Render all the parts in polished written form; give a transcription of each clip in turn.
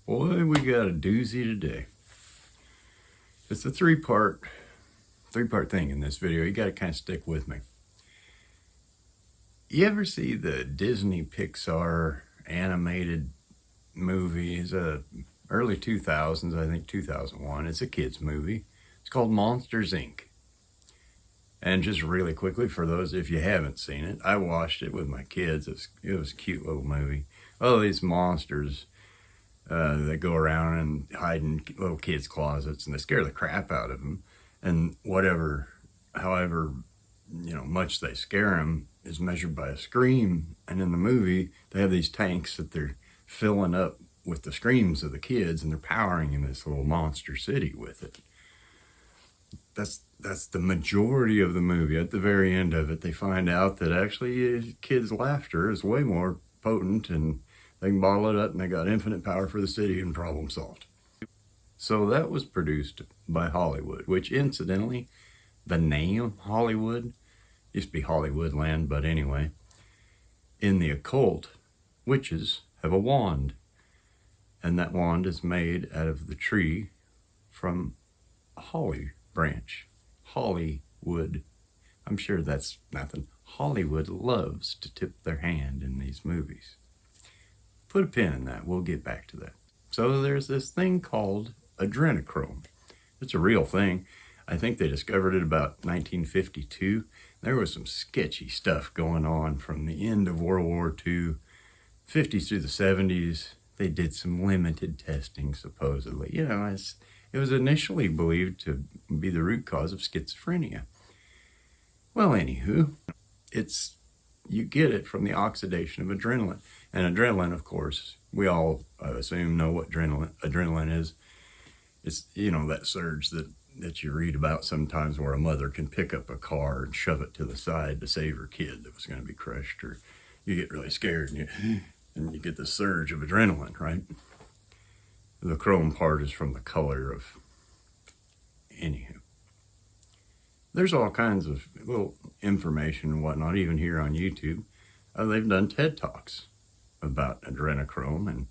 Boy, we got a doozy today. It's a three-part thing in this video. You got to kind of stick with me. You ever see the Disney Pixar animated movies? Early 2000s, I think 2001. It's a kids movie. It's called Monsters, Inc. And just really quickly, for those if you haven't seen it, I watched it with my kids. It was a cute little movie. All these monsters that go around and hide in little kids' closets, and they scare the crap out of them. And however, much they scare them is measured by a scream. And in the movie, they have these tanks that they're filling up with the screams of the kids, and they're powering in this little monster city with it. That's the majority of the movie. At the very end of it, they find out that actually kids' laughter is way more potent, and they can bottle it up, and they got infinite power for the city, and problem solved. So that was produced by Hollywood, which incidentally, the name Hollywood used to be Hollywoodland, but anyway, in the occult, witches have a wand, and that wand is made out of the tree from a holly branch. Hollywood. I'm sure that's nothing. Hollywood loves to tip their hand in these movies. Put a pin in that. We'll get back to that. So there's this thing called adrenochrome. It's a real thing. I think they discovered it about 1952. There was some sketchy stuff going on from the end of World War II, 50s through the 70s. They did some limited testing, supposedly. It was initially believed to be the root cause of schizophrenia. Well, anywho, you get it from the oxidation of adrenaline. And adrenaline, of course, we all, I assume, know what adrenaline is. It's, that surge that you read about sometimes where a mother can pick up a car and shove it to the side to save her kid that was going to be crushed. Or you get really scared and you get the surge of adrenaline, right? The chrome part is from the color of, anywho. There's all kinds of little information and whatnot, even here on YouTube. They've done TED Talks about adrenochrome and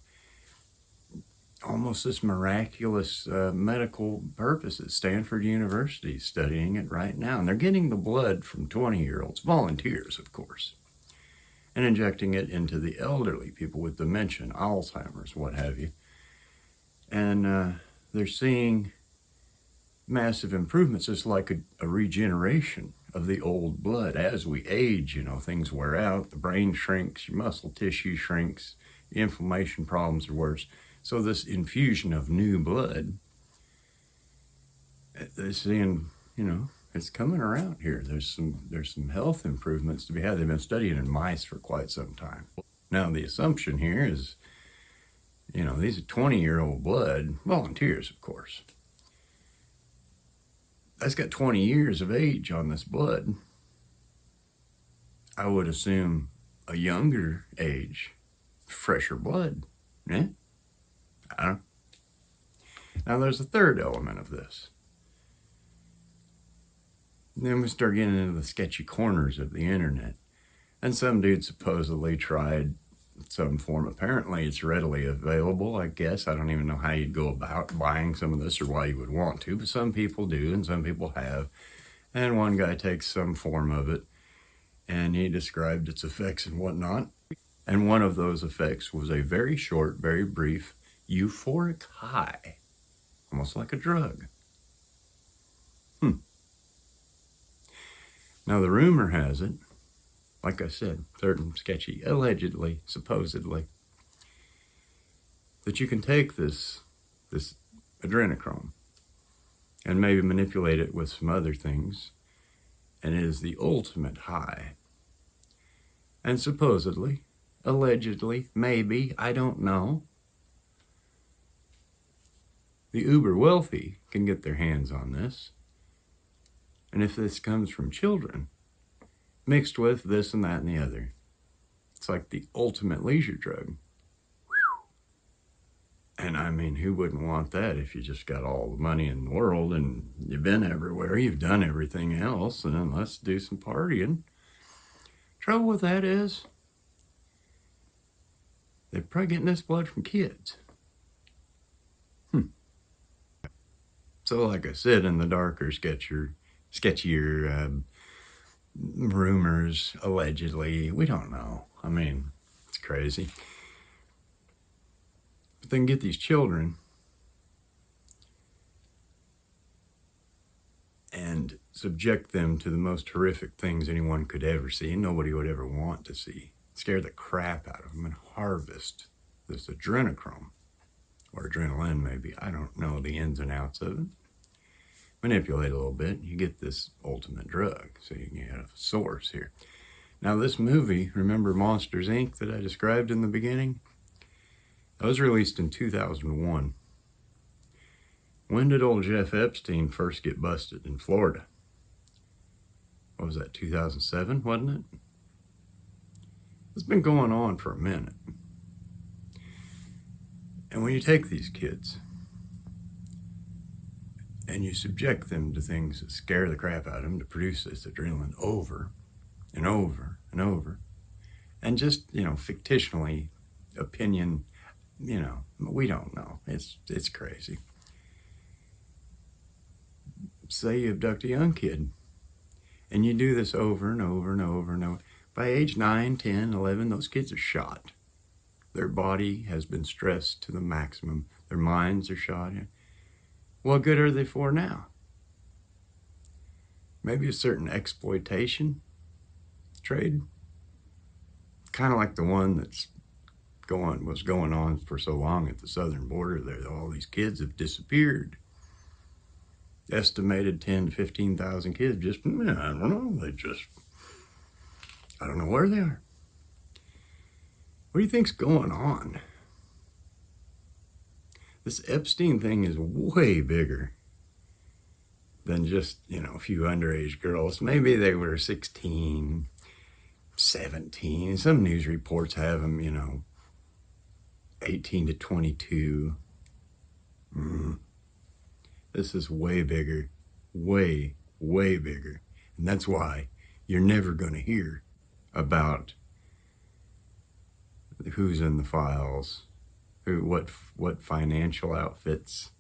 almost this miraculous medical purposes. Stanford University is studying it right now. And they're getting the blood from 20-year-olds, volunteers, of course, and injecting it into the elderly, people with dementia, Alzheimer's, what have you. And they're seeing massive improvements. It's like a regeneration of the old blood. As we age, things wear out, the brain shrinks, your muscle tissue shrinks, the inflammation problems are worse. So this infusion of new blood, they're seeing, it's coming around here. There's some health improvements to be had. They've been studying in mice for quite some time. Now, the assumption here is, these are 20-year-old blood, volunteers, of course. That's got 20 years of age on this blood. I would assume a younger age, fresher blood. Yeah? I don't know. Now, there's a third element of this. Then we start getting into the sketchy corners of the internet. And some dude supposedly tried some form. Apparently, it's readily available, I guess. I don't even know how you'd go about buying some of this or why you would want to, but some people do and some people have. And one guy takes some form of it, and he described its effects and whatnot. And one of those effects was a very short, very brief, euphoric high, almost like a drug. Now, the rumor has it, like I said, certain sketchy, allegedly, supposedly, that you can take this adrenochrome and maybe manipulate it with some other things, and it is the ultimate high. And supposedly, allegedly, maybe, I don't know, the uber wealthy can get their hands on this. And if this comes from children, mixed with this and that and the other, it's like the ultimate leisure drug. And I mean, who wouldn't want that if you just got all the money in the world and you've been everywhere, you've done everything else, and then let's do some partying. Trouble with that is, they're probably getting this blood from kids. So like I said, in the darker, sketchier rumors, allegedly, we don't know. I mean, it's crazy. But then get these children and subject them to the most horrific things anyone could ever see and nobody would ever want to see. Scare the crap out of them and harvest this adrenochrome, or adrenaline maybe. I don't know the ins and outs of it. Manipulate a little bit, you get this ultimate drug. So you can get a source here. Now this movie, remember Monsters, Inc. that I described in the beginning? That was released in 2001. When did old Jeff Epstein first get busted? In Florida. What was that, 2007, wasn't it? It's been going on for a minute. And when you take these kids and you subject them to things that scare the crap out of them to produce this adrenaline over and over and over, and just, fictionally, opinion, we don't know. It's crazy. Say you abduct a young kid and you do this over and over and over and over. By age 9, 10, 11, those kids are shot. Their body has been stressed to the maximum. Their minds are shot. What good are they for now? Maybe a certain exploitation trade. Kind of like the one was going on for so long at the southern border there. All these kids have disappeared. Estimated 10 to 15,000 kids just, I don't know, I don't know where they are. What do you think's going on? This Epstein thing is way bigger than just, a few underage girls. Maybe they were 16, 17. Some news reports have them, 18 to 22. This is way bigger, way, way bigger. And that's why you're never going to hear about who's in the files, what financial outfits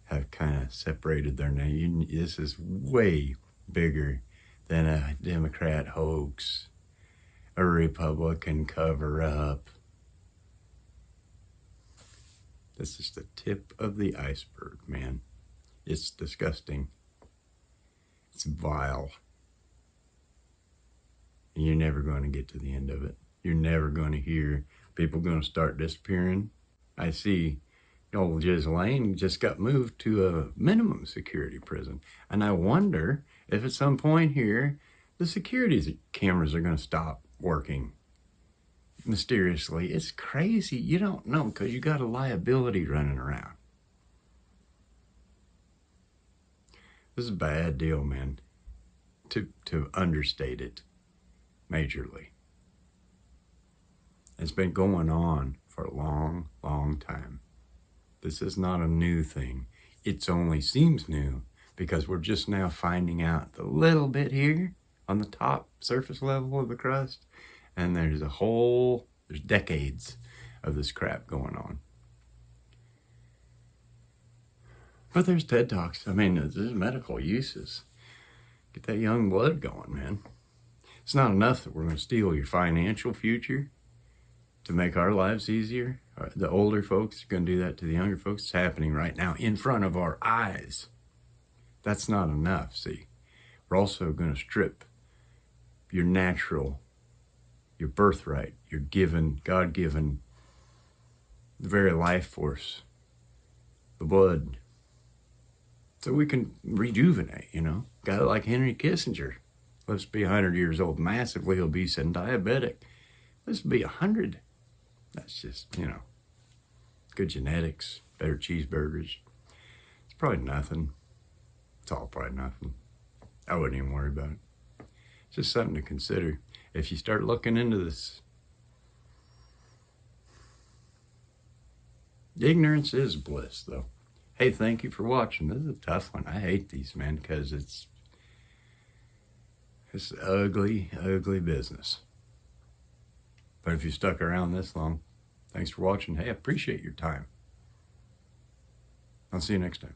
have kind of separated their name. This is way bigger than a Democrat hoax, a Republican cover-up. This is the tip of the iceberg, man. It's disgusting. It's vile. And you're never going to get to the end of it. You're never going to hear people going to start disappearing. I see old Ghislaine just got moved to a minimum security prison. And I wonder if at some point here, the security cameras are going to stop working mysteriously. It's crazy. You don't know because you got a liability running around. This is a bad deal, man, to understate it majorly. It's been going on for a long, long time. This is not a new thing. It only seems new because we're just now finding out the little bit here on the top surface level of the crust, and there's decades of this crap going on. But there's TED Talks. I mean, there's medical uses. Get that young blood going, man. It's not enough that we're going to steal your financial future to make our lives easier. The older folks are going to do that to the younger folks. It's happening right now in front of our eyes. That's not enough, see. We're also going to strip your natural, your birthright, your given, God-given, the very life force, the blood, so we can rejuvenate, Guy like Henry Kissinger lives to be 100 years old. Massively obese and diabetic. Lives to be 100. That's just, good genetics, better cheeseburgers. It's probably nothing. It's all probably nothing. I wouldn't even worry about it. It's just something to consider. If you start looking into this, ignorance is bliss, though. Hey, thank you for watching. This is a tough one. I hate these, man, because it's ugly, ugly business. But if you stuck around this long, thanks for watching. Hey, I appreciate your time. I'll see you next time.